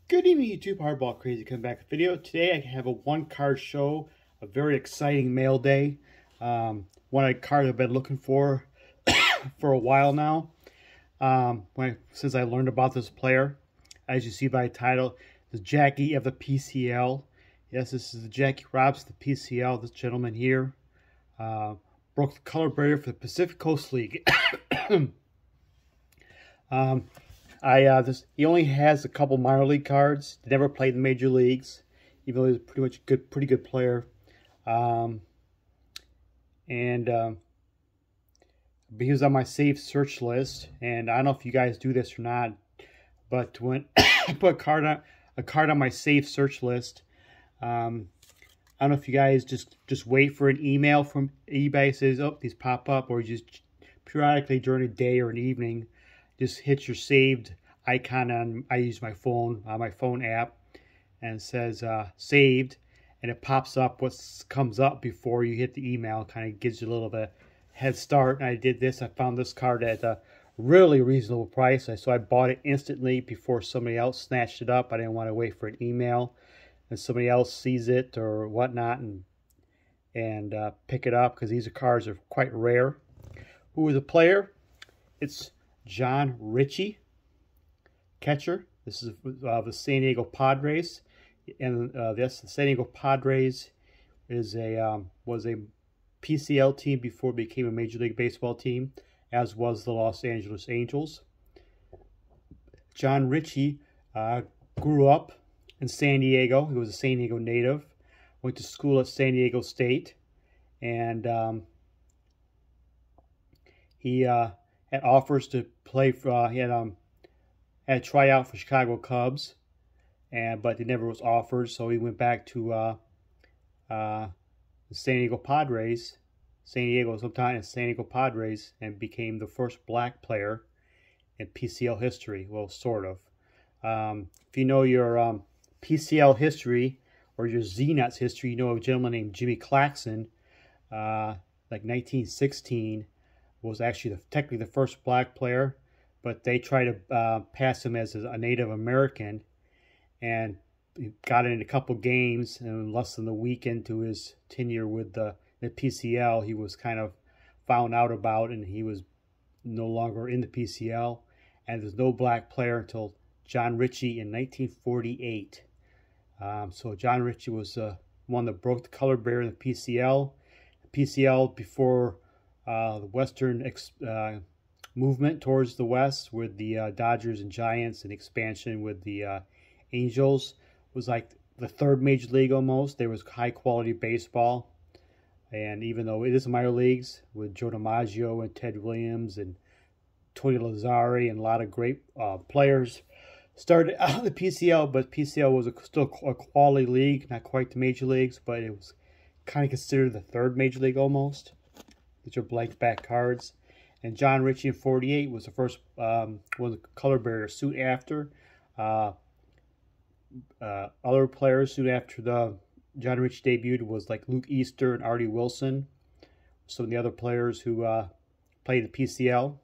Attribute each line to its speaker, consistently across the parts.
Speaker 1: Good evening, YouTube. Hardball Crazy come back with video. Today I have a one-card show, a very exciting mail day. One of the cards I've been looking for for a while now. Since I learned about this player, as you see by the title, the Jackie of the PCL. Yes, this is the Jackie Robinson, the PCL. This gentleman here broke the color barrier for the Pacific Coast League. He only has a couple minor league cards. Never played in the major leagues, even though he's pretty good player. But he was on my saved search list, and I don't know if you guys do this or not, but when I put a card on my saved search list, I don't know if you guys just wait for an email from eBay that says, oh, these pop up, or just periodically during a day or an evening, just hit your saved icon on, I use my phone app, and it says saved, and it pops up what comes up before you hit the email. Kind of gives you a little bit head start. And I did this. I found this card at a really reasonable price, so I bought it instantly before somebody else snatched it up. I didn't want to wait for an email and somebody else sees it or whatnot and pick it up, because these cards are quite rare. Who is the player? It's John Ritchie, catcher. This is the San Diego Padres, and the San Diego Padres was a PCL team before it became a Major League Baseball team, as was the Los Angeles Angels. John Ritchie grew up in San Diego. He was a San Diego native. Went to school at San Diego State, and he had offers to play for. He had a tryout for Chicago Cubs, but he never was offered. So he went back to the San Diego Padres, San Diego Padres, and became the first black player in PCL history. Well, sort of. If you know your PCL history or your Z-Nuts history, you know a gentleman named Jimmy Claxton, like 1916. Was actually technically the first black player, but they tried to pass him as a Native American, and he got in a couple games, and less than a week into his tenure with the PCL, he was kind of found out about, and he was no longer in the PCL, and there's no black player until John Ritchie in 1948. So John Ritchie was one that broke the color barrier in the PCL. The PCL before the Western movement towards the West with the Dodgers and Giants, and expansion with the Angels, was like the third major league almost. There was high quality baseball, and even though it is minor leagues with Joe DiMaggio and Ted Williams and Tony Lazzari and a lot of great players started out of the PCL, but PCL was still a quality league, not quite the major leagues, but it was kind of considered the third major league almost. These are blank back cards. And John Ritchie in 48 was the first one of the color barrier. Soon after, other players soon after the John Ritchie debuted was like Luke Easter and Artie Wilson. Some of the other players who played the PCL.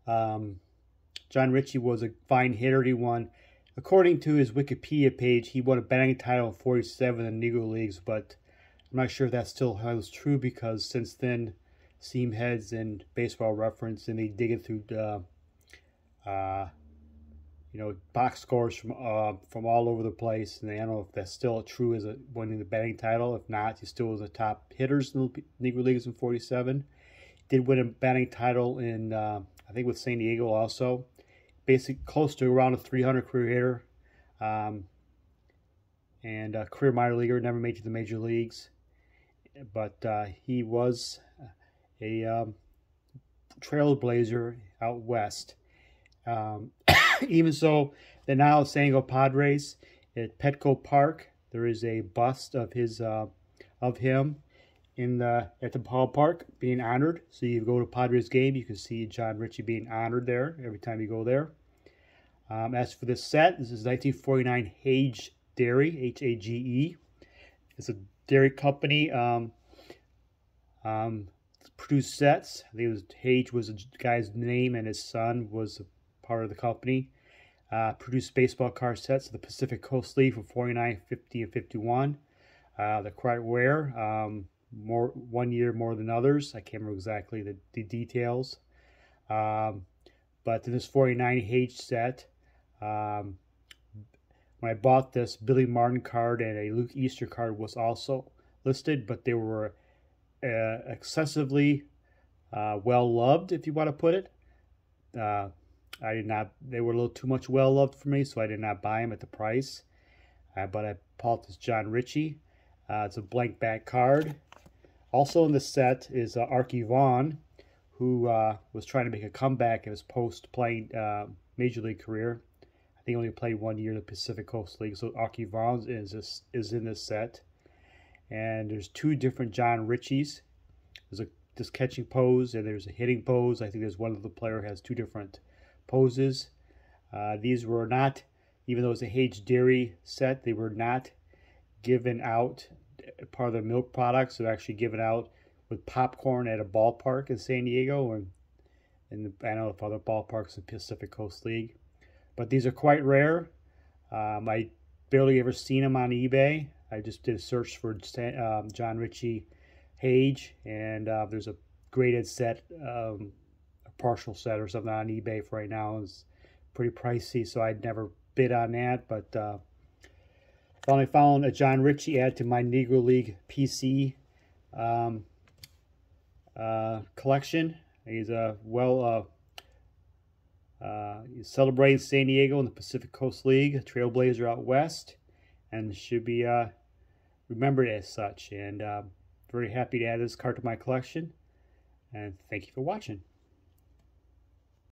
Speaker 1: John Ritchie was a fine hitter. He won, according to his Wikipedia page, he won a batting title in 47 in the Negro Leagues, but I'm not sure if that still holds true, because since then, seam heads and Baseball Reference, and they dig it through, box scores from all over the place, and I don't know if that's still true as winning the batting title. If not, he still was the top hitters in the Negro Leagues in 47. Did win a batting title in, I think, with San Diego also. Basically, close to around a 300 career hitter, and a career minor leaguer. Never made it to the major leagues. But he was a trailblazer out west. Even so, they're now San Diego Padres at Petco Park. There is a bust of him at the ballpark being honored. So you go to Padres game, you can see John Ritchie being honored there every time you go there. As for this set, this is 1949 Hage Dairy, H-A-G-E. It's a dairy company produced sets. I think it was Hage was a guy's name, and his son was a part of the company. Produced baseball card sets of the Pacific Coast League from 49, 50, and 51. They're quite rare. One year more than others. I can't remember exactly the details. But in this 49H set, when I bought this, Billy Martin card and a Luke Easter card was also listed, but they were excessively well loved, if you want to put it. I did not. They were a little too much well loved for me, so I did not buy them at the price. But I bought this John Ritchie. It's a blank back card. Also in the set is Archie Vaughan, who was trying to make a comeback in his post-playing Major League career. I think he only played 1 year in the Pacific Coast League, so Archie Vaughan is in this set. And there's two different John Ritchies. There's this catching pose, and there's a hitting pose. I think there's one of the player has two different poses. These were not, even though it's a H Dairy set, they were not given out part of the milk products. They're actually given out with popcorn at a ballpark in San Diego, and I don't know if other ballparks in the Pacific Coast League. But these are quite rare. I barely ever seen them on eBay. I just did a search for John Ritchie Hage, and there's a graded set, a partial set or something on eBay for right now. It's pretty pricey, so I'd never bid on that. But finally found a John Ritchie add to my Negro League PC collection. He's he's celebrating San Diego in the Pacific Coast League, Trailblazer out west, and should be remembered as such. And very happy to add this card to my collection. And thank you for watching.